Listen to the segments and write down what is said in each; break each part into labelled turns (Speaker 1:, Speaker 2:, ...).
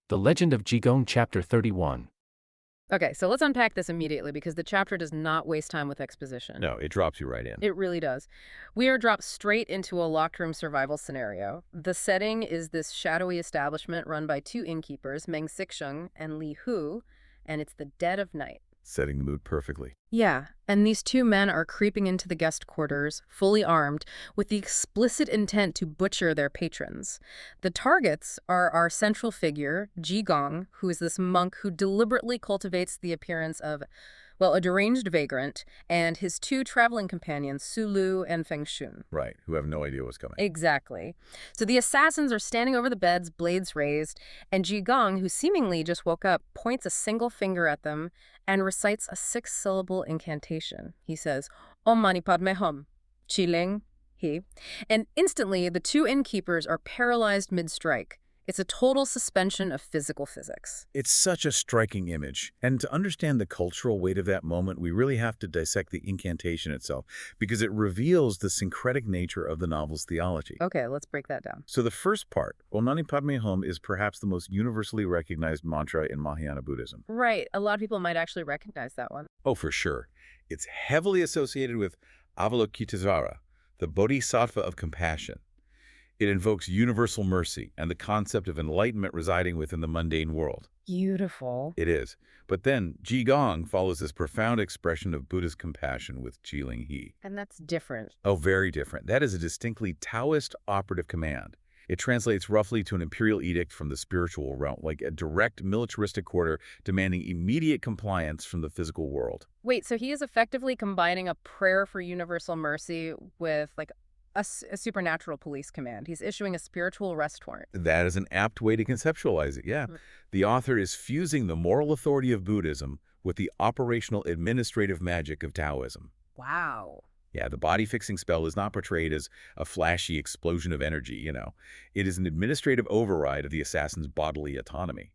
Speaker 1: The Legend of Jigong Chapter 31.
Speaker 2: Okay, so let's unpack this immediately because the chapter does not waste time with exposition.
Speaker 3: No, it drops you right in.
Speaker 2: It really does. We are dropped straight into a locked room survival scenario. The setting is this shadowy establishment run by two innkeepers, Meng Sixsheng and Li Hu, and it's the dead of night.
Speaker 3: Setting the mood perfectly.
Speaker 2: Yeah, and these two men are creeping into the guest quarters, fully armed, with the explicit intent to butcher their patrons. The targets are our central figure, Jigong, who is this monk who deliberately cultivates the appearance of, well, a deranged vagrant, and his two traveling companions, Su Lu and Feng Shun.
Speaker 3: Right, who have no idea what's coming.
Speaker 2: Exactly. So the assassins are standing over the beds, blades raised, and Jigong, who seemingly just woke up, points a single finger at them and recites a 6-syllable incantation. He says, Om Mani Padme Hum, Chi Ling, He. And instantly, the two innkeepers are paralyzed mid-strike. It's a total suspension of physical physics.
Speaker 3: It's such a striking image. And to understand the cultural weight of that moment, we really have to dissect the incantation itself, because it reveals the syncretic nature of the novel's theology.
Speaker 2: Okay, let's break that down.
Speaker 3: So the first part, Om Mani Padme Hum, is perhaps the most universally recognized mantra in Mahayana Buddhism.
Speaker 2: Right. A lot of people might actually recognize that one.
Speaker 3: Oh, for sure. It's heavily associated with Avalokitesvara, the bodhisattva of compassion. It invokes universal mercy and the concept of enlightenment residing within the mundane world.
Speaker 2: Beautiful.
Speaker 3: It is. But then, Jigong follows this profound expression of Buddhist compassion with Chi Ling He.
Speaker 2: And that's different.
Speaker 3: Oh, very different. That is a distinctly Taoist operative command. It translates roughly to an imperial edict from the spiritual realm, like a direct militaristic order demanding immediate compliance from the physical world.
Speaker 2: Wait, so he is effectively combining a prayer for universal mercy with, like, a supernatural police command. He's issuing a spiritual arrest warrant.
Speaker 3: That is an apt way to conceptualize it, yeah. The author is fusing the moral authority of Buddhism with the operational administrative magic of Taoism.
Speaker 2: Wow.
Speaker 3: Yeah, the body-fixing spell is not portrayed as a flashy explosion of energy, It is an administrative override of the assassin's bodily autonomy.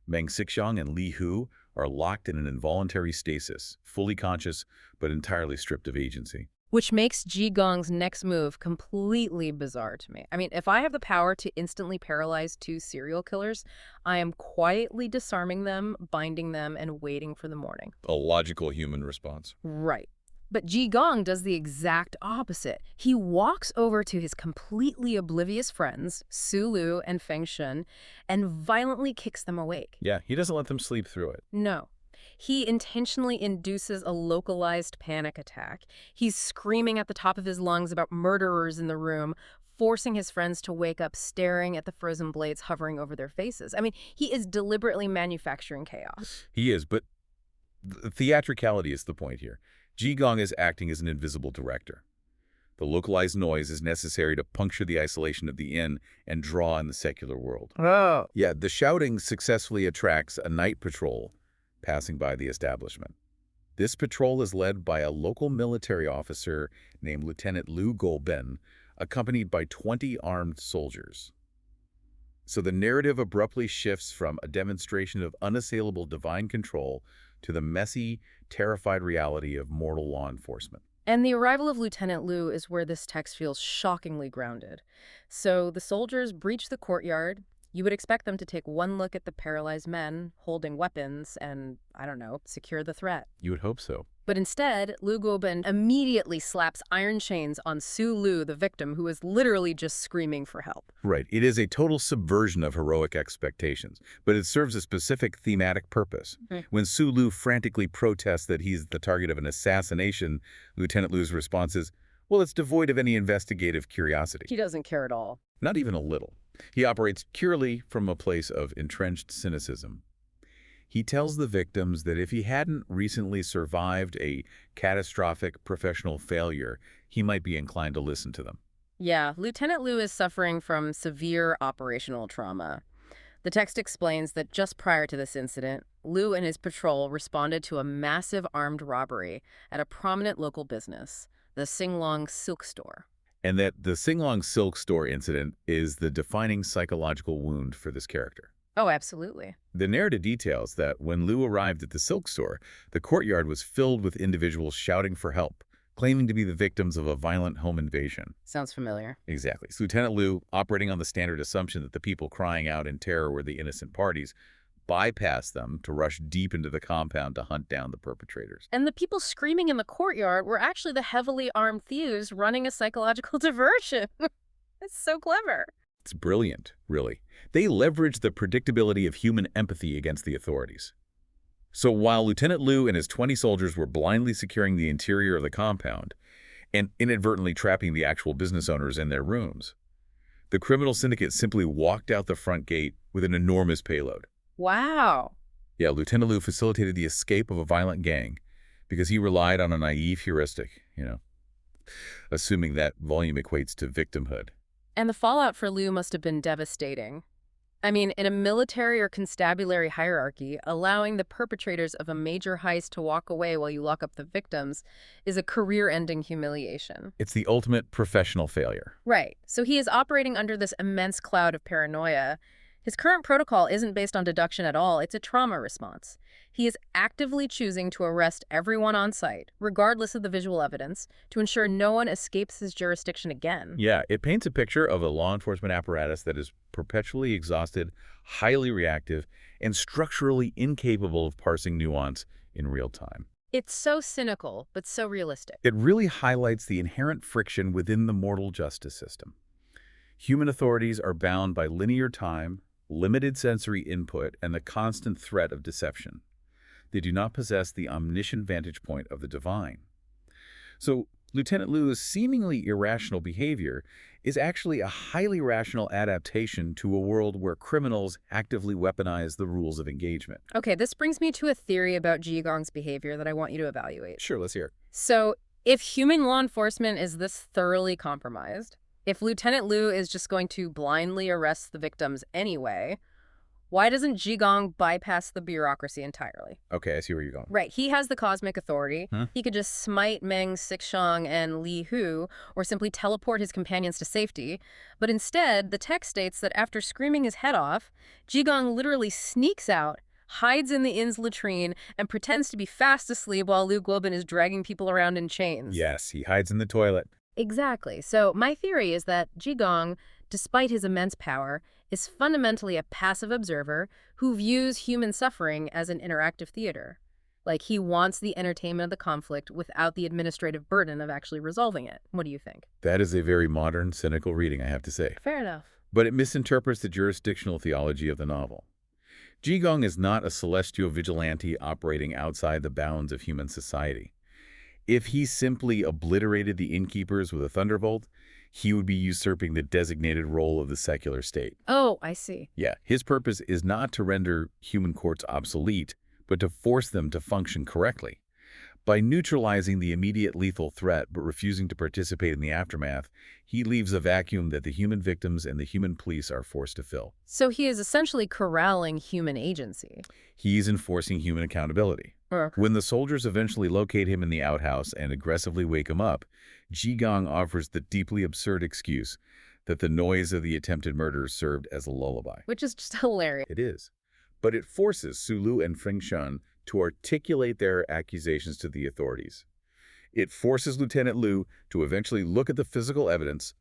Speaker 3: Meng Sixsheng and Li Hu are locked in an involuntary stasis, fully conscious but entirely stripped of agency.
Speaker 2: Which makes Jigong's next move completely bizarre to me. I mean, if I have the power to instantly paralyze two serial killers, I am quietly disarming them, binding them, and waiting for the morning.
Speaker 3: A logical human response.
Speaker 2: Right. But Jigong does the exact opposite. He walks over to his completely oblivious friends, Su Lu and Feng Shun, and violently kicks them awake.
Speaker 3: Yeah, he doesn't let them sleep through it.
Speaker 2: No. He intentionally induces a localized panic attack. He's screaming at the top of his lungs about murderers in the room, forcing his friends to wake up staring at the frozen blades hovering over their faces. I mean, he is deliberately manufacturing chaos.
Speaker 3: He is, but the theatricality is the point here. Jigong is acting as an invisible director. The localized noise is necessary to puncture the isolation of the inn and draw in the secular world.
Speaker 2: Oh.
Speaker 3: Yeah, the shouting successfully attracts a night patrol passing by the establishment. This patrol is led by a local military officer named Lieutenant Lu Guoben, accompanied by 20 armed soldiers. So the narrative abruptly shifts from a demonstration of unassailable divine control to the messy, terrified reality of mortal law enforcement.
Speaker 2: And the arrival of Lieutenant Lu is where this text feels shockingly grounded. So the soldiers breach the courtyard. You would expect them to take one look at the paralyzed men holding weapons and, I don't know, secure the threat.
Speaker 3: You would hope so.
Speaker 2: But instead, Lu Guoben immediately slaps iron chains on Su Lu, the victim, who is literally just screaming for help.
Speaker 3: Right. It is a total subversion of heroic expectations, but it serves a specific thematic purpose. When Su Lu frantically protests that he's the target of an assassination, Lieutenant Lu's response is, well, it's devoid of any investigative curiosity.
Speaker 2: He doesn't care at all.
Speaker 3: Not even a little. He operates purely from a place of entrenched cynicism. He tells the victims that if he hadn't recently survived a catastrophic professional failure, he might be inclined to listen to them.
Speaker 2: Yeah, Lieutenant Lu is suffering from severe operational trauma. The text explains that just prior to this incident, Lu and his patrol responded to a massive armed robbery at a prominent local business, the Singlong Silk Store.
Speaker 3: And that the Singlong Silk Store incident is the defining psychological wound for this character.
Speaker 2: Oh, absolutely.
Speaker 3: The narrative details that when Lu arrived at the silk store, the courtyard was filled with individuals shouting for help, claiming to be the victims of a violent home invasion.
Speaker 2: Sounds familiar.
Speaker 3: Exactly. So Lieutenant Liu, operating on the standard assumption that the people crying out in terror were the innocent parties, bypassed them to rush deep into the compound to hunt down the perpetrators.
Speaker 2: And the people screaming in the courtyard were actually the heavily armed thieves running a psychological diversion. That's so clever.
Speaker 3: It's brilliant, really. They leveraged the predictability of human empathy against the authorities. So while Lieutenant Liu and his 20 soldiers were blindly securing the interior of the compound and inadvertently trapping the actual business owners in their rooms, the criminal syndicate simply walked out the front gate with an enormous payload.
Speaker 2: Wow.
Speaker 3: Yeah, Lieutenant Liu facilitated the escape of a violent gang because he relied on a naive heuristic, assuming that volume equates to victimhood.
Speaker 2: And the fallout for Liu must have been devastating. I mean, in a military or constabulary hierarchy, allowing the perpetrators of a major heist to walk away while you lock up the victims is a career-ending humiliation.
Speaker 3: It's the ultimate professional failure.
Speaker 2: Right. So he is operating under this immense cloud of paranoia. His current protocol isn't based on deduction at all. It's a trauma response. He is actively choosing to arrest everyone on site, regardless of the visual evidence, to ensure no one escapes his jurisdiction again.
Speaker 3: Yeah, it paints a picture of a law enforcement apparatus that is perpetually exhausted, highly reactive, and structurally incapable of parsing nuance in real time.
Speaker 2: It's so cynical, but so realistic.
Speaker 3: It really highlights the inherent friction within the mortal justice system. Human authorities are bound by linear time, limited sensory input, and the constant threat of deception. They do not possess the omniscient vantage point of the divine. So, Lieutenant Liu's seemingly irrational behavior is actually a highly rational adaptation to a world where criminals actively weaponize the rules of engagement.
Speaker 2: Okay, this brings me to a theory about Jigong's behavior that I want you to evaluate.
Speaker 3: Sure, let's hear it.
Speaker 2: So, if human law enforcement is this thoroughly compromised, if Lieutenant Liu is just going to blindly arrest the victims anyway, why doesn't Jigong bypass the bureaucracy entirely?
Speaker 3: Okay, I see where you're going.
Speaker 2: Right, he has the cosmic authority. He could just smite Meng Sixshang and Li Hu, or simply teleport his companions to safety. But instead, the text states that after screaming his head off, Jigong literally sneaks out, hides in the inn's latrine, and pretends to be fast asleep while Liu Guoben is dragging people around in chains.
Speaker 3: Yes, he hides in the toilet.
Speaker 2: Exactly. So my theory is that Jigong, despite his immense power, is fundamentally a passive observer who views human suffering as an interactive theater. Like, he wants the entertainment of the conflict without the administrative burden of actually resolving it. What do you think?
Speaker 3: That is a very modern, cynical reading, I have to say.
Speaker 2: Fair enough.
Speaker 3: But it misinterprets the jurisdictional theology of the novel. Jigong is not a celestial vigilante operating outside the bounds of human society. If he simply obliterated the innkeepers with a thunderbolt, he would be usurping the designated role of the secular state.
Speaker 2: Oh, I see.
Speaker 3: Yeah, his purpose is not to render human courts obsolete, but to force them to function correctly. By neutralizing the immediate lethal threat but refusing to participate in the aftermath, he leaves a vacuum that the human victims and the human police are forced to fill.
Speaker 2: So he is essentially corralling human agency.
Speaker 3: He's enforcing human accountability. When the soldiers eventually locate him in the outhouse and aggressively wake him up, Jigong offers the deeply absurd excuse that the noise of the attempted murder served as a lullaby.
Speaker 2: Which is just hilarious.
Speaker 3: It is. But it forces Sulu and Fengshan to articulate their accusations to the authorities. It forces Lieutenant Liu to eventually look at the physical evidence,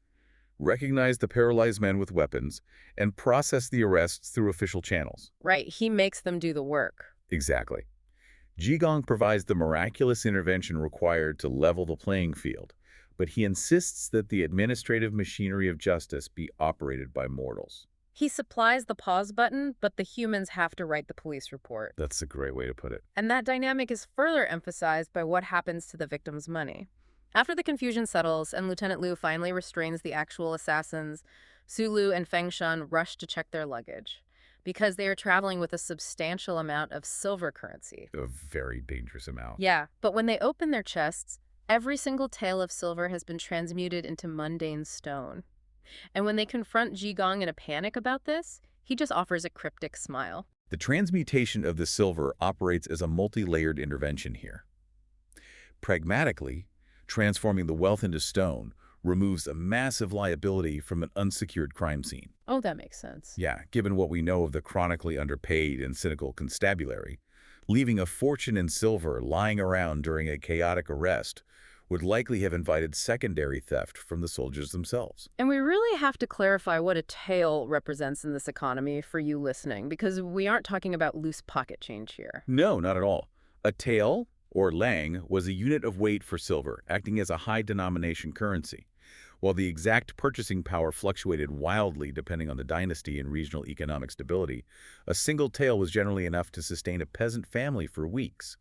Speaker 3: recognize the paralyzed men with weapons, and process the arrests through official channels.
Speaker 2: Right, he makes them do the work.
Speaker 3: Exactly. Jigong provides the miraculous intervention required to level the playing field, but he insists that the administrative machinery of justice be operated by mortals.
Speaker 2: He supplies the pause button, but the humans have to write the police report.
Speaker 3: That's a great way to put it.
Speaker 2: And that dynamic is further emphasized by what happens to the victim's money. After the confusion settles and Lieutenant Liu finally restrains the actual assassins, Sulu and Fengshan rush to check their luggage, because they are traveling with a substantial amount of silver currency.
Speaker 3: A very dangerous amount.
Speaker 2: Yeah, but when they open their chests, every single tael of silver has been transmuted into mundane stone. And when they confront Jigong in a panic about this, he just offers a cryptic smile.
Speaker 3: The transmutation of the silver operates as a multi-layered intervention here. Pragmatically, transforming the wealth into stone removes a massive liability from an unsecured crime scene.
Speaker 2: Oh, that makes sense.
Speaker 3: Yeah, given what we know of the chronically underpaid and cynical constabulary, leaving a fortune in silver lying around during a chaotic arrest would likely have invited secondary theft from the soldiers themselves.
Speaker 2: And we really have to clarify what a tael represents in this economy for you listening, because we aren't talking about loose pocket change here.
Speaker 3: No, not at all. A tael, or lang, was a unit of weight for silver, acting as a high-denomination currency. While the exact purchasing power fluctuated wildly depending on the dynasty and regional economic stability, a single tael was generally enough to sustain a peasant family for weeks.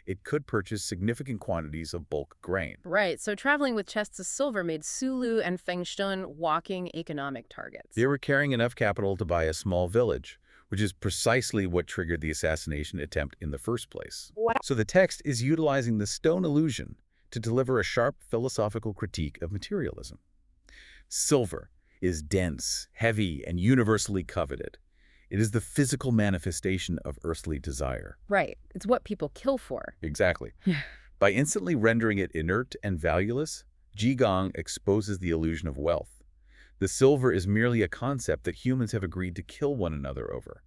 Speaker 3: It could purchase significant quantities of bulk grain.
Speaker 2: Right, so traveling with chests of silver made Sulu and Fengshtun walking economic targets.
Speaker 3: They were carrying enough capital to buy a small village, which is precisely what triggered the assassination attempt in the first place. So the text is utilizing the stone illusion to deliver a sharp philosophical critique of materialism. Silver is dense, heavy, and universally coveted. It is the physical manifestation of earthly desire.
Speaker 2: Right, it's what people kill for.
Speaker 3: Exactly. By instantly rendering it inert and valueless, Jigong exposes the illusion of wealth. The silver is merely a concept that humans have agreed to kill one another over.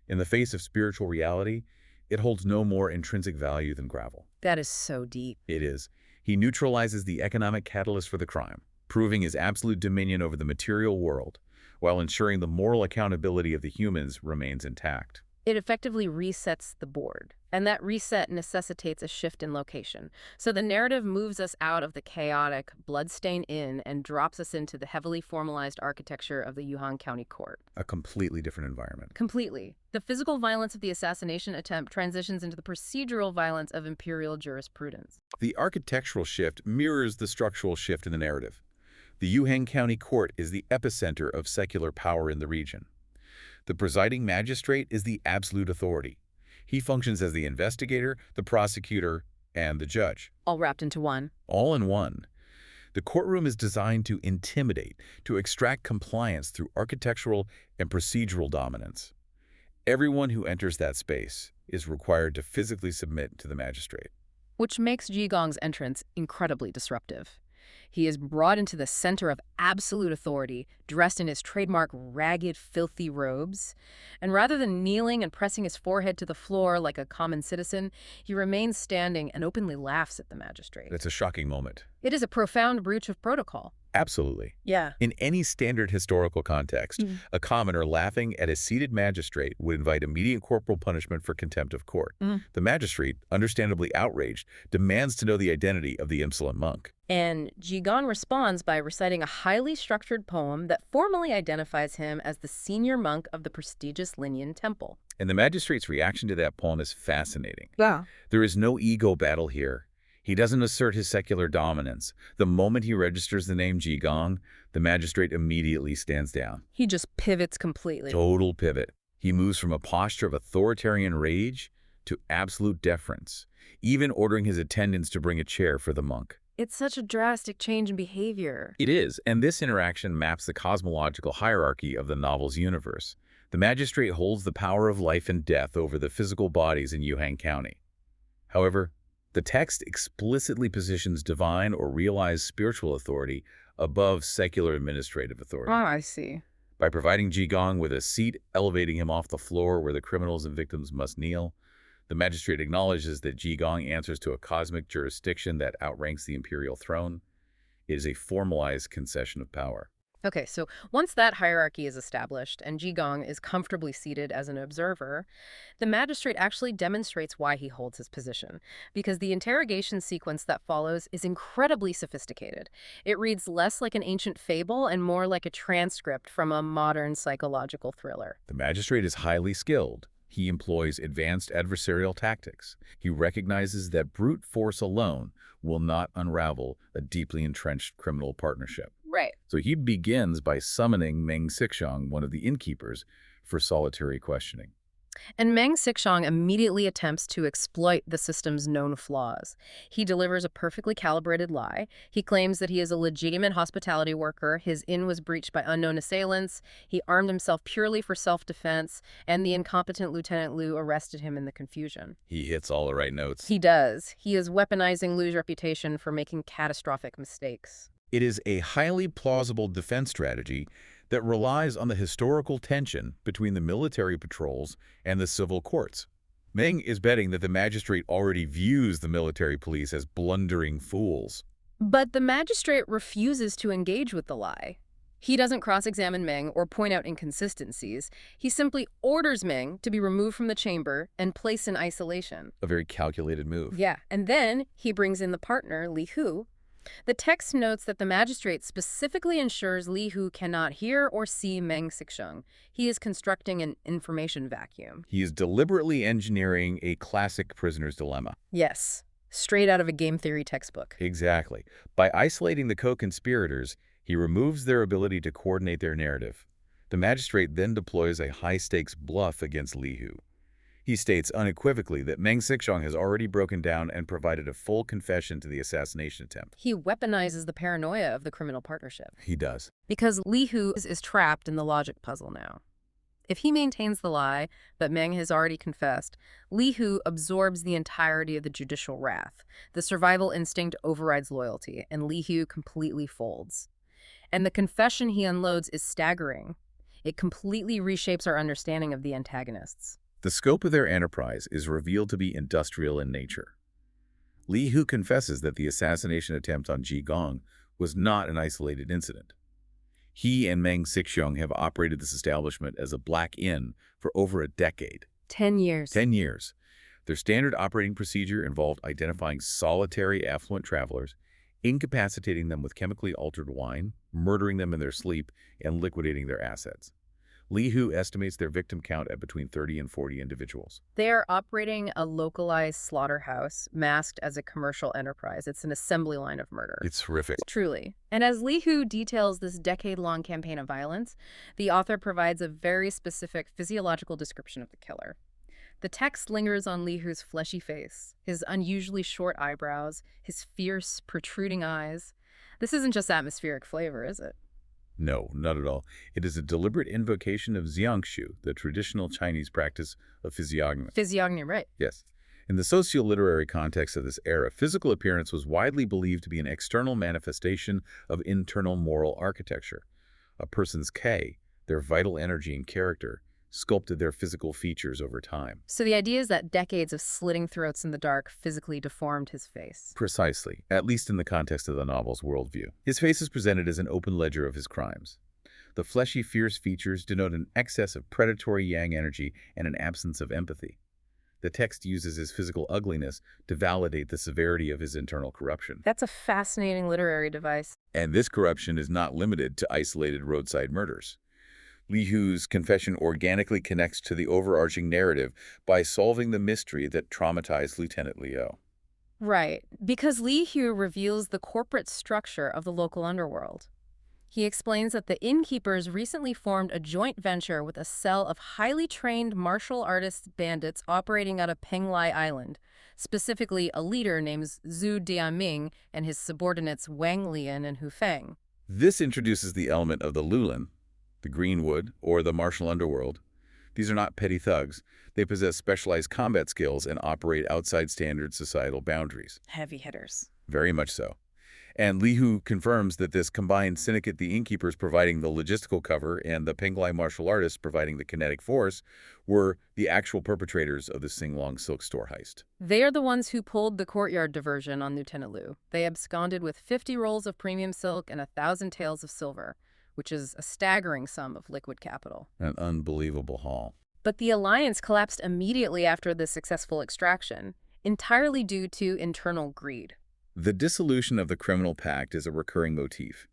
Speaker 3: In the face of spiritual reality, it holds no more intrinsic value than gravel.
Speaker 2: That is so deep.
Speaker 3: It is. He neutralizes the economic catalyst for the crime, proving his absolute dominion over the material world, while ensuring the moral accountability of the humans remains intact.
Speaker 2: It effectively resets the board, and that reset necessitates a shift in location. So the narrative moves us out of the chaotic, bloodstained inn and drops us into the heavily formalized architecture of the Yuhan County Court.
Speaker 3: A completely different environment.
Speaker 2: Completely. The physical violence of the assassination attempt transitions into the procedural violence of imperial jurisprudence.
Speaker 3: The architectural shift mirrors the structural shift in the narrative. The Yuhan County Court is the epicenter of secular power in the region. The presiding magistrate is the absolute authority. He functions as the investigator, the prosecutor, and the judge.
Speaker 2: All wrapped into one.
Speaker 3: All in one. The courtroom is designed to intimidate, to extract compliance through architectural and procedural dominance. Everyone who enters that space is required to physically submit to the magistrate.
Speaker 2: Which makes Jigong's entrance incredibly disruptive. He is brought into the center of absolute authority, dressed in his trademark ragged, filthy robes. And rather than kneeling and pressing his forehead to the floor like a common citizen, he remains standing and openly laughs at the magistrate.
Speaker 3: It's a shocking moment.
Speaker 2: It is a profound breach of protocol.
Speaker 3: Absolutely.
Speaker 2: Yeah.
Speaker 3: In any standard historical context, a commoner laughing at a seated magistrate would invite immediate corporal punishment for contempt of court. The magistrate, understandably outraged, demands to know the identity of the insolent monk.
Speaker 2: And Jigong responds by reciting a highly structured poem that formally identifies him as the senior monk of the prestigious Linyan temple.
Speaker 3: And the magistrate's reaction to that poem is fascinating.
Speaker 2: Yeah.
Speaker 3: There is no ego battle here. He doesn't assert his secular dominance. The moment he registers the name Jigong, the magistrate immediately stands down.
Speaker 2: He just pivots completely.
Speaker 3: Total pivot. He moves from a posture of authoritarian rage to absolute deference, even ordering his attendants to bring a chair for the monk.
Speaker 2: It's such a drastic change in behavior.
Speaker 3: It is, and this interaction maps the cosmological hierarchy of the novel's universe. The magistrate holds the power of life and death over the physical bodies in Yuhan County. However, the text explicitly positions divine or realized spiritual authority above secular administrative authority.
Speaker 2: Oh, I see.
Speaker 3: By providing Jigong with a seat, elevating him off the floor where the criminals and victims must kneel, the magistrate acknowledges that Jigong answers to a cosmic jurisdiction that outranks the imperial throne. It is a formalized concession of power.
Speaker 2: Okay, so once that hierarchy is established and Jigong is comfortably seated as an observer, the magistrate actually demonstrates why he holds his position, because the interrogation sequence that follows is incredibly sophisticated. It reads less like an ancient fable and more like a transcript from a modern psychological thriller.
Speaker 3: The magistrate is highly skilled. He employs advanced adversarial tactics. He recognizes that brute force alone will not unravel a deeply entrenched criminal partnership.
Speaker 2: Right.
Speaker 3: So he begins by summoning Meng Sixong, one of the innkeepers, for solitary questioning.
Speaker 2: And Meng Sixong immediately attempts to exploit the system's known flaws. He delivers a perfectly calibrated lie. He claims that he is a legitimate hospitality worker, his inn was breached by unknown assailants, he armed himself purely for self-defense, and the incompetent Lieutenant Liu arrested him in the confusion.
Speaker 3: He hits all the right notes.
Speaker 2: He does. He is weaponizing Liu's reputation for making catastrophic mistakes.
Speaker 3: It is a highly plausible defense strategy that relies on the historical tension between the military patrols and the civil courts. Meng is betting that the magistrate already views the military police as blundering fools.
Speaker 2: But the magistrate refuses to engage with the lie. He doesn't cross-examine Meng or point out inconsistencies. He simply orders Meng to be removed from the chamber and placed in isolation.
Speaker 3: A very calculated move.
Speaker 2: Yeah, and then he brings in the partner, Li Hu. The text notes that the magistrate specifically ensures Li Hu cannot hear or see Meng Sixsheng. He is constructing an information vacuum.
Speaker 3: He is deliberately engineering a classic prisoner's dilemma.
Speaker 2: Yes, straight out of a game theory textbook.
Speaker 3: Exactly. By isolating the co-conspirators, he removes their ability to coordinate their narrative. The magistrate then deploys a high-stakes bluff against Li Hu. He states unequivocally that Meng Sixsheng has already broken down and provided a full confession to the assassination attempt.
Speaker 2: He weaponizes the paranoia of the criminal partnership.
Speaker 3: He does.
Speaker 2: Because Li Hu is trapped in the logic puzzle now. If he maintains the lie, but Meng has already confessed, Li Hu absorbs the entirety of the judicial wrath. The survival instinct overrides loyalty, and Li Hu completely folds. And the confession he unloads is staggering. It completely reshapes our understanding of the antagonists.
Speaker 3: The scope of their enterprise is revealed to be industrial in nature. Li Hu confesses that the assassination attempt on Jigong was not an isolated incident. He and Meng Sixsheng have operated this establishment as a black inn for over a decade.
Speaker 2: 10 years.
Speaker 3: 10 years. Their standard operating procedure involved identifying solitary affluent travelers, incapacitating them with chemically altered wine, murdering them in their sleep, and liquidating their assets. Li Hu estimates their victim count at between 30 and 40 individuals.
Speaker 2: They are operating a localized slaughterhouse masked as a commercial enterprise. It's an assembly line of murder.
Speaker 3: It's horrific.
Speaker 2: Truly. And as Li Hu details this decade-long campaign of violence, the author provides a very specific physiological description of the killer. The text lingers on Li Hu's fleshy face, his unusually short eyebrows, his fierce, protruding eyes. This isn't just atmospheric flavor, is it?
Speaker 3: No, not at all. It is a deliberate invocation of xiangshu, the traditional Chinese practice of physiognomy.
Speaker 2: Physiognomy, right.
Speaker 3: Yes. In the socio-literary context of this era, physical appearance was widely believed to be an external manifestation of internal moral architecture. A person's K, their vital energy and character, sculpted their physical features over time.
Speaker 2: So the idea is that decades of slitting throats in the dark physically deformed his face.
Speaker 3: Precisely, at least in the context of the novel's worldview. His face is presented as an open ledger of his crimes. The fleshy, fierce features denote an excess of predatory yang energy and an absence of empathy. The text uses his physical ugliness to validate the severity of his internal corruption.
Speaker 2: That's a fascinating literary device.
Speaker 3: And this corruption is not limited to isolated roadside murders. Li Hu's confession organically connects to the overarching narrative by solving the mystery that traumatized Lieutenant Liu.
Speaker 2: Right, because Li Hu reveals the corporate structure of the local underworld. He explains that the innkeepers recently formed a joint venture with a cell of highly trained martial artist bandits operating out of Penglai Island, specifically a leader named Zhu Dianming and his subordinates Wang Lian and Hu Feng.
Speaker 3: This introduces the element of the Lulin, the Greenwood, or the martial underworld. These are not petty thugs. They possess specialized combat skills and operate outside standard societal boundaries.
Speaker 2: Heavy hitters.
Speaker 3: Very much so. And Li Hu confirms that this combined syndicate, the innkeepers providing the logistical cover and the Penglai martial artists providing the kinetic force, were the actual perpetrators of the Singlong silk store heist.
Speaker 2: They are the ones who pulled the courtyard diversion on Lieutenant Liu. They absconded with 50 rolls of premium silk and 1,000 taels of silver, which is a staggering sum of liquid capital.
Speaker 3: An unbelievable haul.
Speaker 2: But the alliance collapsed immediately after the successful extraction, entirely due to internal greed.
Speaker 3: The dissolution of the criminal pact is a recurring motif.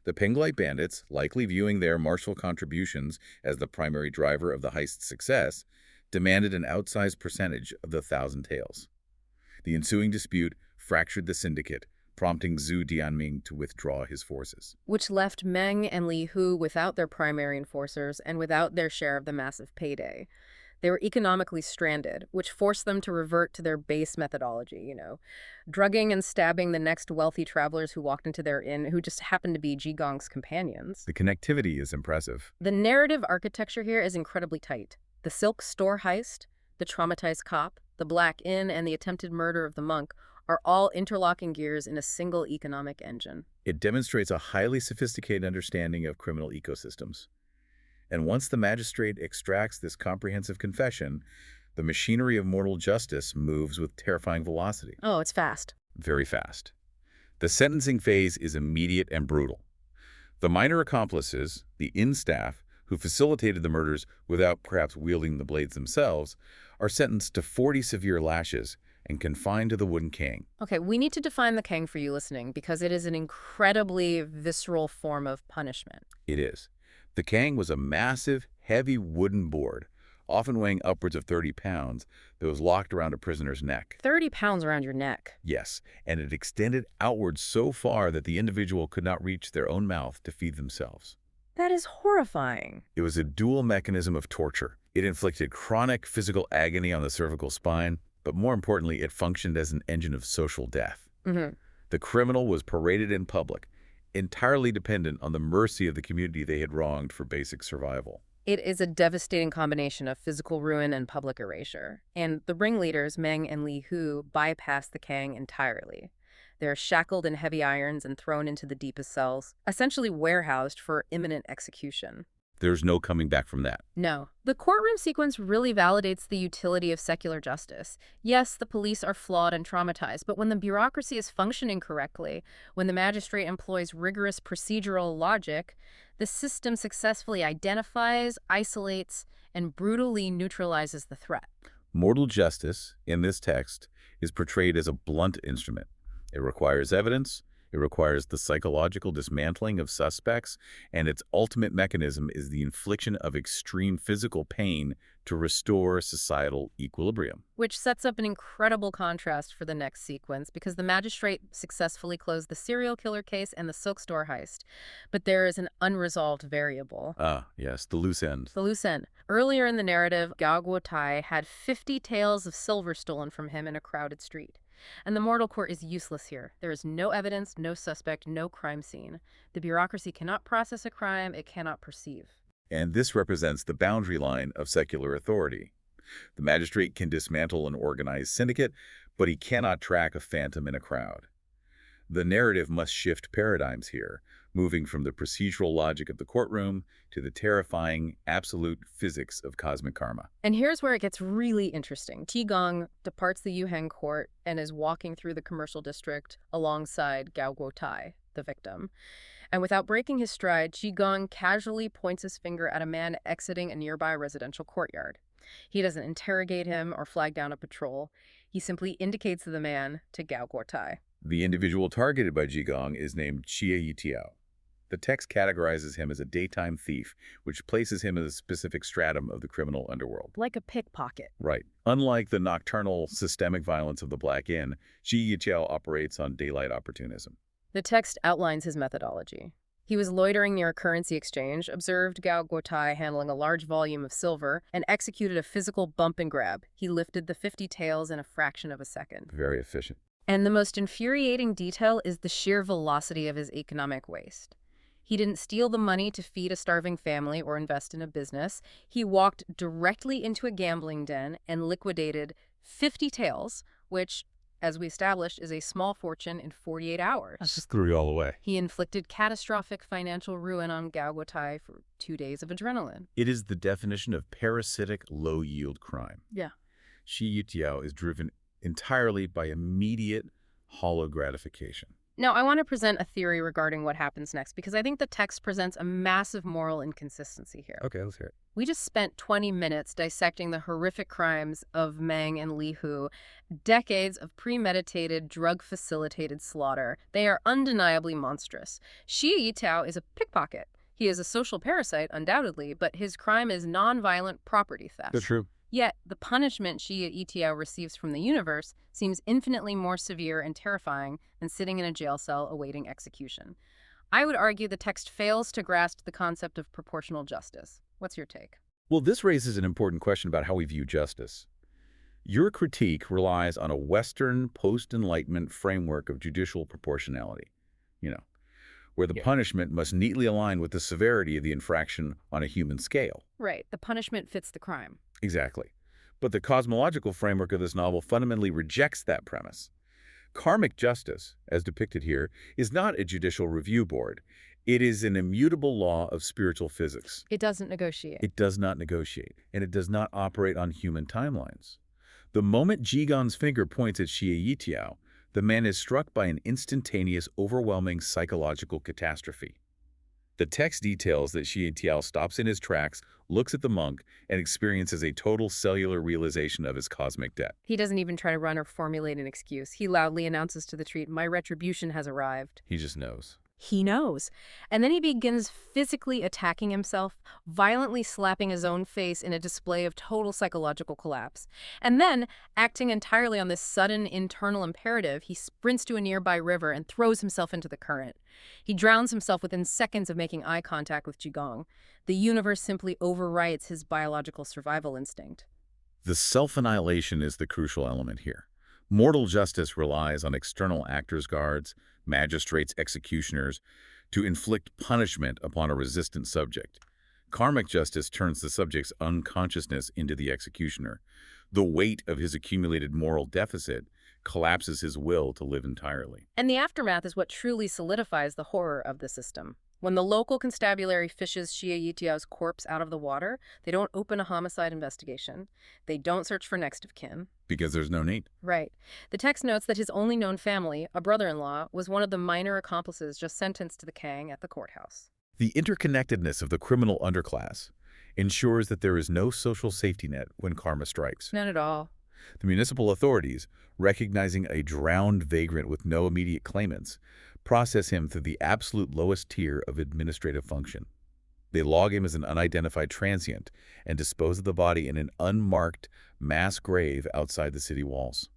Speaker 3: The Penglai bandits, likely viewing their martial contributions as the primary driver of the heist's success, demanded an outsized percentage of the 1,000 taels. The ensuing dispute fractured the syndicate, prompting Zhu Dianming to withdraw his forces.
Speaker 2: Which left Meng and Li Hu without their primary enforcers and without their share of the massive payday. They were economically stranded, which forced them to revert to their base methodology, drugging and stabbing the next wealthy travelers who walked into their inn, who just happened to be Jigong's companions.
Speaker 3: The connectivity is impressive.
Speaker 2: The narrative architecture here is incredibly tight. The silk store heist, the traumatized cop, the black inn, and the attempted murder of the monk are all interlocking gears in a single economic engine.
Speaker 3: It demonstrates a highly sophisticated understanding of criminal ecosystems. And once the magistrate extracts this comprehensive confession, The machinery of mortal justice moves with terrifying velocity,
Speaker 2: Oh, it's fast.
Speaker 3: very fast. The sentencing phase is immediate and brutal. The minor accomplices, the in-staff, who facilitated the murders without perhaps wielding the blades themselves, are sentenced to 40 severe lashes and confined to the wooden cane.
Speaker 2: Okay, we need to define the Kang for you listening because it is an incredibly visceral form of punishment.
Speaker 3: It is. The cane was a massive, heavy wooden board, often weighing upwards of 30 pounds, that was locked around a prisoner's neck.
Speaker 2: 30 pounds around your neck.
Speaker 3: Yes, and it extended outward so far that the individual could not reach their own mouth to feed themselves.
Speaker 2: That is horrifying.
Speaker 3: It was a dual mechanism of torture. It inflicted chronic physical agony on the cervical spine, but more importantly, it functioned as an engine of social death. The criminal was paraded in public, entirely dependent on the mercy of the community they had wronged for basic survival.
Speaker 2: It is a devastating combination of physical ruin and public erasure. And the ringleaders, Meng and Li Hu, bypass the Kang entirely. They're shackled in heavy irons and thrown into the deepest cells, essentially warehoused for imminent execution.
Speaker 3: There's no coming back from that.
Speaker 2: No. The courtroom sequence really validates the utility of secular justice. Yes, the police are flawed and traumatized, but when the bureaucracy is functioning correctly, when the magistrate employs rigorous procedural logic, the system successfully identifies, isolates, and brutally neutralizes the threat.
Speaker 3: Mortal justice, in this text, is portrayed as a blunt instrument. It requires evidence, it requires the psychological dismantling of suspects, and its ultimate mechanism is the infliction of extreme physical pain to restore societal equilibrium.
Speaker 2: Which sets up an incredible contrast for the next sequence because the magistrate successfully closed the serial killer case and the silk store heist. But there is an unresolved variable.
Speaker 3: Ah, yes, the loose end.
Speaker 2: The loose end. Earlier in the narrative, Guotai had 50 taels of silver stolen from him in a crowded street. And the mortal court is useless here. There is no evidence, no suspect, no crime scene. The bureaucracy cannot process a crime, it cannot perceive.
Speaker 3: And this represents the boundary line of secular authority. The magistrate can dismantle an organized syndicate, but he cannot track a phantom in a crowd. The narrative must shift paradigms here, moving from the procedural logic of the courtroom to the terrifying, absolute physics of cosmic karma.
Speaker 2: And here's where it gets really interesting. Jigong departs the Yuheng court and is walking through the commercial district alongside Guotai, the victim. And without breaking his stride, Jigong casually points his finger at a man exiting a nearby residential courtyard. He doesn't interrogate him or flag down a patrol. He simply indicates the man to Guotai.
Speaker 3: The individual targeted by Jigong is named Xie Yitiao. The text categorizes him as a daytime thief, which places him in a specific stratum of the criminal underworld.
Speaker 2: Like a pickpocket.
Speaker 3: Right. Unlike the nocturnal, systemic violence of the Black Inn, Xie Yitiao operates on daylight opportunism.
Speaker 2: The text outlines his methodology. He was loitering near a currency exchange, observed Guotai handling a large volume of silver, and executed a physical bump and grab. He lifted the 50 taels in a fraction of a second.
Speaker 3: Very efficient.
Speaker 2: And the most infuriating detail is the sheer velocity of his economic waste. He didn't steal the money to feed a starving family or invest in a business. He walked directly into a gambling den and liquidated 50 taels, which, as we established, is a small fortune in 48 hours.
Speaker 3: That just threw you all away.
Speaker 2: He inflicted catastrophic financial ruin on Guotai for 2 days of adrenaline.
Speaker 3: It is the definition of parasitic, low-yield crime.
Speaker 2: Yeah.
Speaker 3: Xie Yitiao is driven entirely by immediate, hollow gratification.
Speaker 2: Now, I want to present a theory regarding what happens next because I think the text presents a massive moral inconsistency here.
Speaker 3: Okay, let's hear it.
Speaker 2: We just spent 20 minutes dissecting the horrific crimes of Meng and Li Hu, decades of premeditated, drug-facilitated slaughter. They are undeniably monstrous. Xie Yitiao is a pickpocket. He is a social parasite, undoubtedly, but his crime is nonviolent property theft.
Speaker 3: That's true.
Speaker 2: Yet, the punishment Xie Yitiao receives from the universe seems infinitely more severe and terrifying than sitting in a jail cell awaiting execution. I would argue the text fails to grasp the concept of proportional justice. What's your take?
Speaker 3: Well, this raises an important question about how we view justice. Your critique relies on a Western post-Enlightenment framework of judicial proportionality, where the punishment must neatly align with the severity of the infraction on a human scale.
Speaker 2: Right. The punishment fits the crime.
Speaker 3: Exactly. But the cosmological framework of this novel fundamentally rejects that premise. Karmic justice, as depicted here, is not a judicial review board. It is an immutable law of spiritual physics.
Speaker 2: It doesn't negotiate.
Speaker 3: It does not negotiate, and it does not operate on human timelines. The moment Jigong's finger points at Xie Yitiao, the man is struck by an instantaneous, overwhelming psychological catastrophe. The text details that Xie Yitiao stops in his tracks, looks at the monk, and experiences a total cellular realization of his cosmic debt.
Speaker 2: He doesn't even try to run or formulate an excuse. He loudly announces to the treat, "My retribution has arrived."
Speaker 3: He just knows.
Speaker 2: He knows. And then he begins physically attacking himself, violently slapping his own face in a display of total psychological collapse. And then, acting entirely on this sudden internal imperative, he sprints to a nearby river and throws himself into the current. He drowns himself within seconds of making eye contact with Jigong. The universe simply overwrites his biological survival instinct.
Speaker 3: The self-annihilation is the crucial element here. Mortal justice relies on external actors' guards, magistrates, executioners, to inflict punishment upon a resistant subject. Karmic justice turns the subject's unconsciousness into the executioner. The weight of his accumulated moral deficit collapses his will to live entirely.
Speaker 2: And the aftermath is what truly solidifies the horror of the system. When the local constabulary fishes Xie Yitiao's corpse out of the water, they don't open a homicide investigation. They don't search for next of kin.
Speaker 3: Because there's no need.
Speaker 2: Right. The text notes that his only known family, a brother-in-law, was one of the minor accomplices just sentenced to the Kang at the courthouse.
Speaker 3: The interconnectedness of the criminal underclass ensures that there is no social safety net when karma strikes.
Speaker 2: Not at all.
Speaker 3: The municipal authorities, recognizing a drowned vagrant with no immediate claimants, process him through the absolute lowest tier of administrative function. They log him as an unidentified transient and dispose of the body in an unmarked mass grave outside the city walls.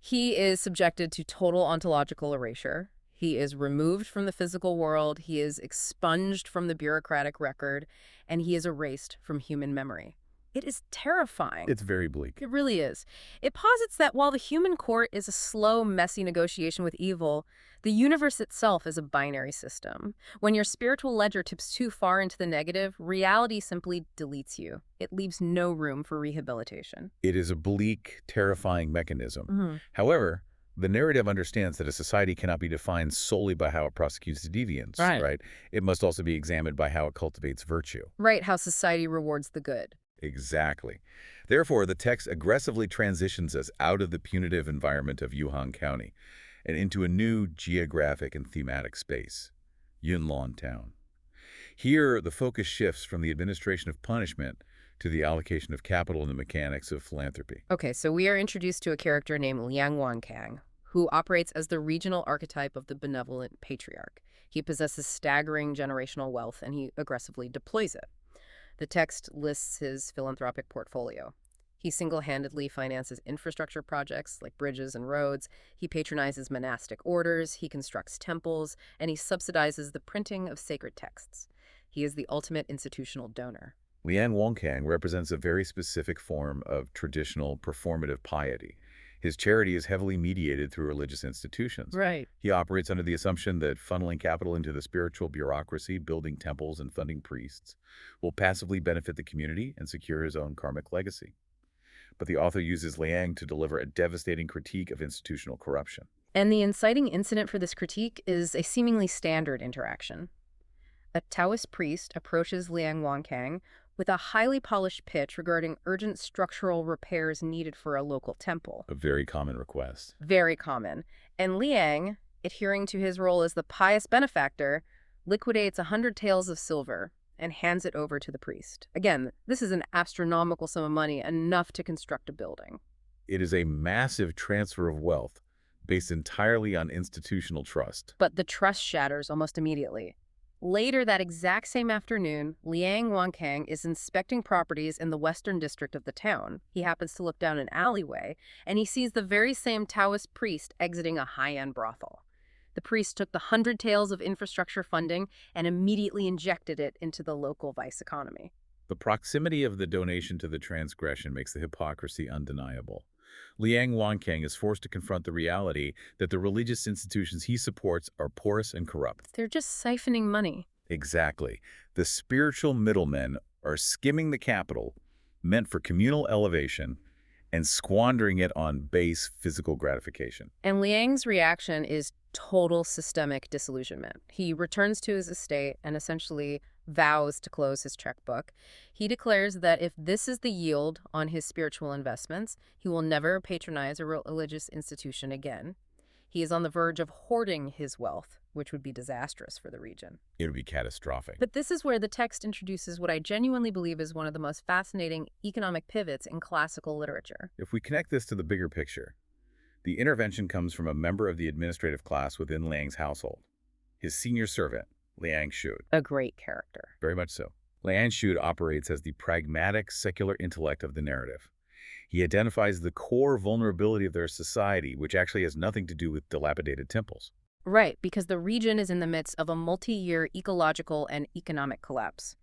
Speaker 2: He is subjected to total ontological erasure. He is removed from the physical world, he is expunged from the bureaucratic record, and he is erased from human memory. It is terrifying.
Speaker 3: It's very bleak.
Speaker 2: It really is. It posits that while the human court is a slow, messy negotiation with evil, the universe itself is a binary system. When your spiritual ledger tips too far into the negative, reality simply deletes you. It leaves no room for rehabilitation.
Speaker 3: It is a bleak, terrifying mechanism.
Speaker 2: Mm-hmm.
Speaker 3: However, the narrative understands that a society cannot be defined solely by how it prosecutes deviance, right? It must also be examined by how it cultivates virtue.
Speaker 2: Right, how society rewards the good.
Speaker 3: Exactly. Therefore, the text aggressively transitions us out of the punitive environment of Yuhan County and into a new geographic and thematic space, Yunlong Town. Here, the focus shifts from the administration of punishment to the allocation of capital and the mechanics of philanthropy.
Speaker 2: Okay, so we are introduced to a character named Liang Wankang, who operates as the regional archetype of the benevolent patriarch. He possesses staggering generational wealth, and he aggressively deploys it. The text lists his philanthropic portfolio. He single-handedly finances infrastructure projects like bridges and roads, he patronizes monastic orders, he constructs temples, and he subsidizes the printing of sacred texts. He is the ultimate institutional donor.
Speaker 3: Liang Wankang represents a very specific form of traditional performative piety. His charity is heavily mediated through religious institutions.
Speaker 2: Right.
Speaker 3: He operates under the assumption that funneling capital into the spiritual bureaucracy, building temples and funding priests, will passively benefit the community and secure his own karmic legacy. But the author uses Liang to deliver a devastating critique of institutional corruption.
Speaker 2: And the inciting incident for this critique is a seemingly standard interaction. A Taoist priest approaches Liang Wankang with a highly polished pitch regarding urgent structural repairs needed for a local temple.
Speaker 3: A very common request.
Speaker 2: Very common. And Liang, adhering to his role as the pious benefactor, liquidates 100 taels of silver and hands it over to the priest. Again, this is an astronomical sum of money, enough to construct a building.
Speaker 3: It is a massive transfer of wealth based entirely on institutional trust.
Speaker 2: But the trust shatters almost immediately. Later that exact same afternoon, Liang Wankang is inspecting properties in the western district of the town. He happens to look down an alleyway, and he sees the very same Taoist priest exiting a high-end brothel. The priest took the 100 taels of infrastructure funding and immediately injected it into the local vice economy.
Speaker 3: The proximity of the donation to the transgression makes the hypocrisy undeniable. Liang Wankang is forced to confront the reality that the religious institutions he supports are porous and corrupt.
Speaker 2: They're just siphoning money.
Speaker 3: Exactly. The spiritual middlemen are skimming the capital meant for communal elevation and squandering it on base physical gratification.
Speaker 2: And Liang's reaction is total systemic disillusionment. He returns to his estate and essentially vows to close his checkbook. He declares that if this is the yield on his spiritual investments, he will never patronize a religious institution again. He is on the verge of hoarding his wealth, which would be disastrous for the region.
Speaker 3: It would be catastrophic.
Speaker 2: But this is where the text introduces what I genuinely believe is one of the most fascinating economic pivots in classical literature.
Speaker 3: If we connect this to the bigger picture, the intervention comes from a member of the administrative class within Liang's household, his senior servant, Liang Shu.
Speaker 2: A great character.
Speaker 3: Very much so. Liang Shu operates as the pragmatic, secular intellect of the narrative. He identifies the core vulnerability of their society, which actually has nothing to do with dilapidated temples.
Speaker 2: Right, because the region is in the midst of a multi-year ecological and economic collapse.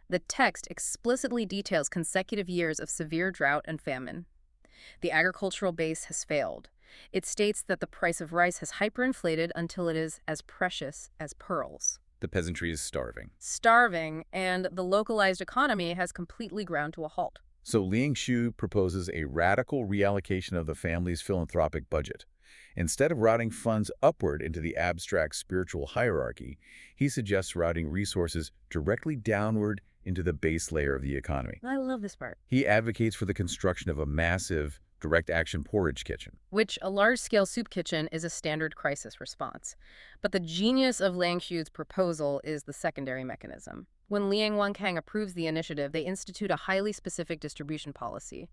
Speaker 2: The text explicitly details consecutive years of severe drought and famine. The agricultural base has failed. It states that the price of rice has hyperinflated until it is as precious as pearls.
Speaker 3: The peasantry is starving.
Speaker 2: Starving, and the localized economy has completely ground to a halt.
Speaker 3: So Liang Shu proposes a radical reallocation of the family's philanthropic budget. Instead of routing funds upward into the abstract spiritual hierarchy, he suggests routing resources directly downward into the base layer of the economy.
Speaker 2: I love this part.
Speaker 3: He advocates for the construction of a massive, direct-action porridge kitchen.
Speaker 2: Which a large-scale soup kitchen is a standard crisis response. But the genius of Liang Shu's proposal is the secondary mechanism. When Liang Wankang approves the initiative, they institute a highly specific distribution policy.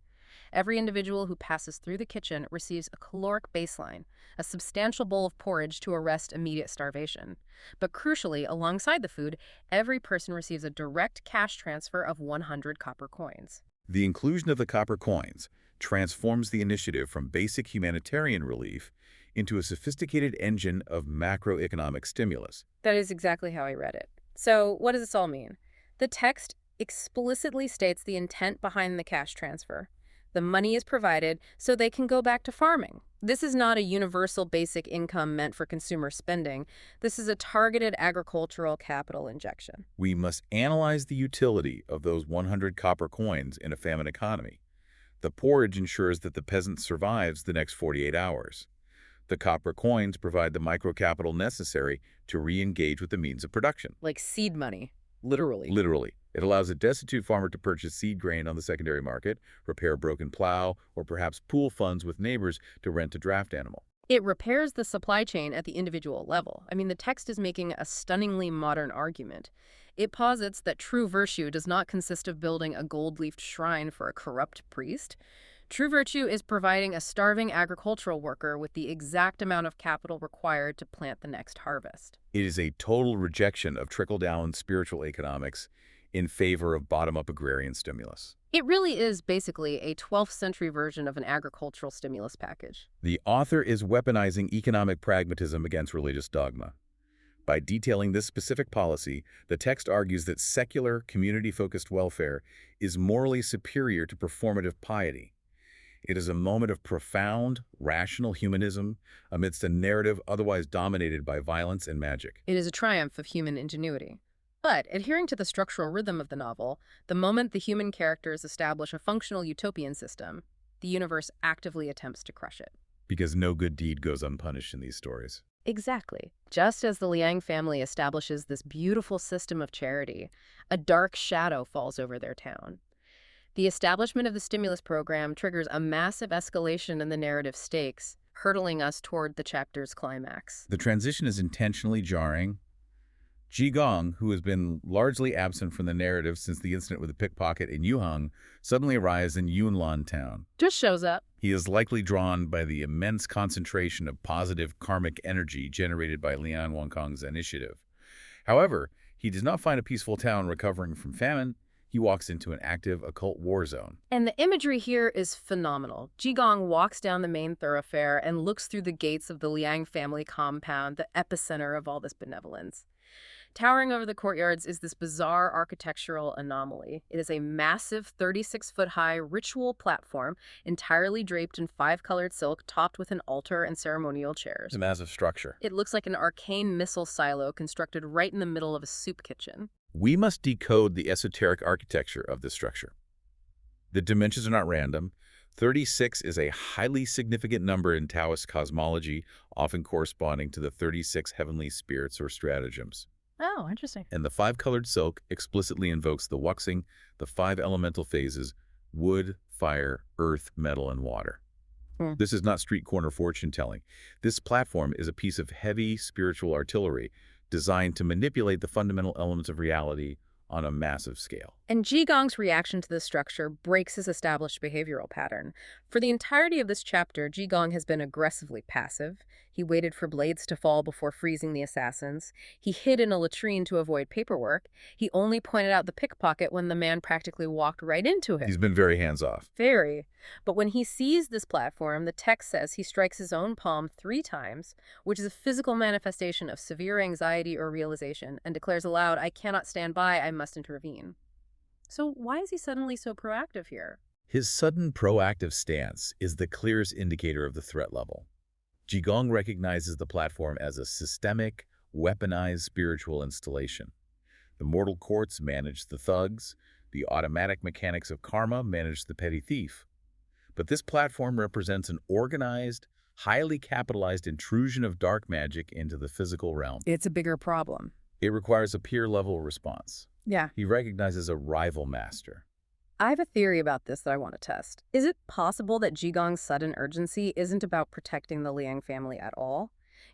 Speaker 2: Every individual who passes through the kitchen receives a caloric baseline, a substantial bowl of porridge to arrest immediate starvation. But crucially, alongside the food, every person receives a direct cash transfer of 100 copper coins.
Speaker 3: The inclusion of the copper coins transforms the initiative from basic humanitarian relief into a sophisticated engine of macroeconomic stimulus.
Speaker 2: That is exactly how I read it. So what does this all mean? The text explicitly states the intent behind the cash transfer. The money is provided so they can go back to farming. This is not a universal basic income meant for consumer spending. This is a targeted agricultural capital injection.
Speaker 3: We must analyze the utility of those 100 copper coins in a famine economy. The porridge ensures that the peasant survives the next 48 hours. The copper coins provide the microcapital necessary to re-engage with the means of production.
Speaker 2: Like seed money, literally.
Speaker 3: Literally. It allows a destitute farmer to purchase seed grain on the secondary market, repair a broken plow, or perhaps pool funds with neighbors to rent a draft animal.
Speaker 2: It repairs the supply chain at the individual level. I mean, the text is making a stunningly modern argument. It posits that true virtue does not consist of building a gold-leafed shrine for a corrupt priest. True virtue is providing a starving agricultural worker with the exact amount of capital required to plant the next harvest.
Speaker 3: It is a total rejection of trickle-down spiritual economics in favor of bottom-up agrarian stimulus.
Speaker 2: It really is basically a 12th century version of an agricultural stimulus package.
Speaker 3: The author is weaponizing economic pragmatism against religious dogma. By detailing this specific policy, the text argues that secular, community-focused welfare is morally superior to performative piety. It is a moment of profound, rational humanism amidst a narrative otherwise dominated by violence and magic.
Speaker 2: It is a triumph of human ingenuity. But, adhering to the structural rhythm of the novel, the moment the human characters establish a functional utopian system, the universe actively attempts to crush it.
Speaker 3: Because no good deed goes unpunished in these stories.
Speaker 2: Exactly. Just as the Liang family establishes this beautiful system of charity, a dark shadow falls over their town. The establishment of the stimulus program triggers a massive escalation in the narrative stakes, hurtling us toward the chapter's climax.
Speaker 3: The transition is intentionally jarring. Jigong, who has been largely absent from the narrative since the incident with the pickpocket in Yuhang, suddenly arrives in Yunlan town.
Speaker 2: Just shows up.
Speaker 3: He is likely drawn by the immense concentration of positive karmic energy generated by Liang Wankang's initiative. However, he does not find a peaceful town recovering from famine. He walks into an active occult war zone.
Speaker 2: And the imagery here is phenomenal. Jigong walks down the main thoroughfare and looks through the gates of the Liang family compound, the epicenter of all this benevolence. Towering over the courtyards is this bizarre architectural anomaly. It is a massive 36-foot-high ritual platform entirely draped in 5-colored silk, topped with an altar and ceremonial chairs.
Speaker 3: It's a massive structure.
Speaker 2: It looks like an arcane missile silo constructed right in the middle of a soup kitchen.
Speaker 3: We must decode the esoteric architecture of this structure. The dimensions are not random. 36 is a highly significant number in Taoist cosmology, often corresponding to the 36 heavenly spirits or stratagems.
Speaker 2: Oh, interesting.
Speaker 3: And the five-colored silk explicitly invokes the wuxing, the five elemental phases: wood, fire, earth, metal, and water.
Speaker 2: Hmm.
Speaker 3: This is not street corner fortune-telling. This platform is a piece of heavy spiritual artillery designed to manipulate the fundamental elements of reality on a massive scale.
Speaker 2: And Jigong's reaction to this structure breaks his established behavioral pattern. For the entirety of this chapter, Jigong has been aggressively passive. He waited for blades to fall before freezing the assassins. He hid in a latrine to avoid paperwork. He only pointed out the pickpocket when the man practically walked right into him.
Speaker 3: He's been very hands-off.
Speaker 2: Very. But when he sees this platform, the text says he strikes his own palm 3 times, which is a physical manifestation of severe anxiety or realization, and declares aloud, "I cannot stand by, I must intervene." So why is he suddenly so proactive here?
Speaker 3: His sudden proactive stance is the clearest indicator of the threat level. Jigong recognizes the platform as a systemic, weaponized spiritual installation. The mortal courts manage the thugs, the automatic mechanics of karma manage the petty thief. But this platform represents an organized, highly capitalized intrusion of dark magic into the physical realm.
Speaker 2: It's a bigger problem.
Speaker 3: It requires a peer-level response.
Speaker 2: Yeah.
Speaker 3: He recognizes a rival master.
Speaker 2: I have a theory about this that I want to test. Is it possible that Jigong's sudden urgency isn't about protecting the Liang family at all?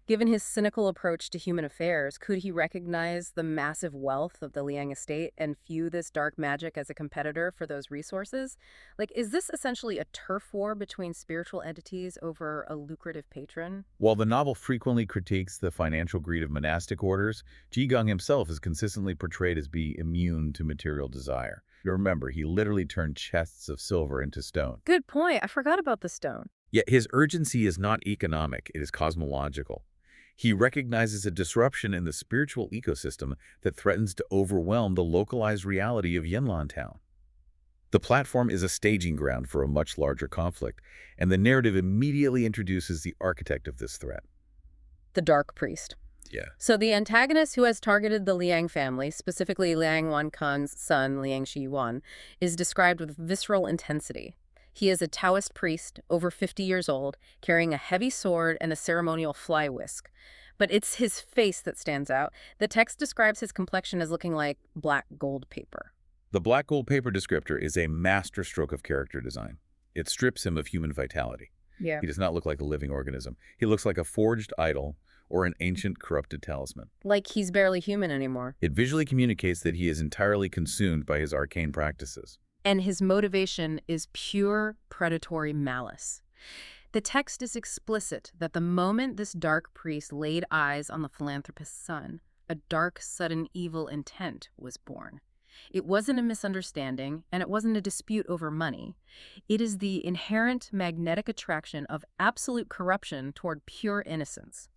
Speaker 2: Given his cynical approach to human affairs, could he recognize the massive wealth of the Liang estate and view this dark magic as a competitor for those resources? Like, is this essentially a turf war between spiritual entities over a lucrative patron?
Speaker 3: While the novel frequently critiques the financial greed of monastic orders, Jigong himself is consistently portrayed as being immune to material desire. Remember, he literally turned chests of silver into stone.
Speaker 2: Good point. I forgot about the stone.
Speaker 3: Yet his urgency is not economic, it is cosmological. He recognizes a disruption in the spiritual ecosystem that threatens to overwhelm the localized reality of Yanlan Town. The platform is a staging ground for a much larger conflict, and the narrative immediately introduces the architect of this threat.
Speaker 2: The Dark Priest.
Speaker 3: Yeah.
Speaker 2: So the antagonist who has targeted the Liang family, specifically Liang Wankan's son, Liang Shiyuan, is described with visceral intensity. He is a Taoist priest, over 50 years old, carrying a heavy sword and a ceremonial fly whisk. But it's his face that stands out. The text describes his complexion as looking like black gold paper.
Speaker 3: The black gold paper descriptor is a masterstroke of character design. It strips him of human vitality.
Speaker 2: Yeah.
Speaker 3: He does not look like a living organism. He looks like a forged idol or an ancient corrupted talisman.
Speaker 2: Like he's barely human anymore.
Speaker 3: It visually communicates that he is entirely consumed by his arcane practices.
Speaker 2: And his motivation is pure predatory malice. The text is explicit that the moment this dark priest laid eyes on the philanthropist's son, a dark, sudden evil intent was born. It wasn't a misunderstanding, and it wasn't a dispute over money. It is the inherent magnetic attraction of absolute corruption toward pure innocence.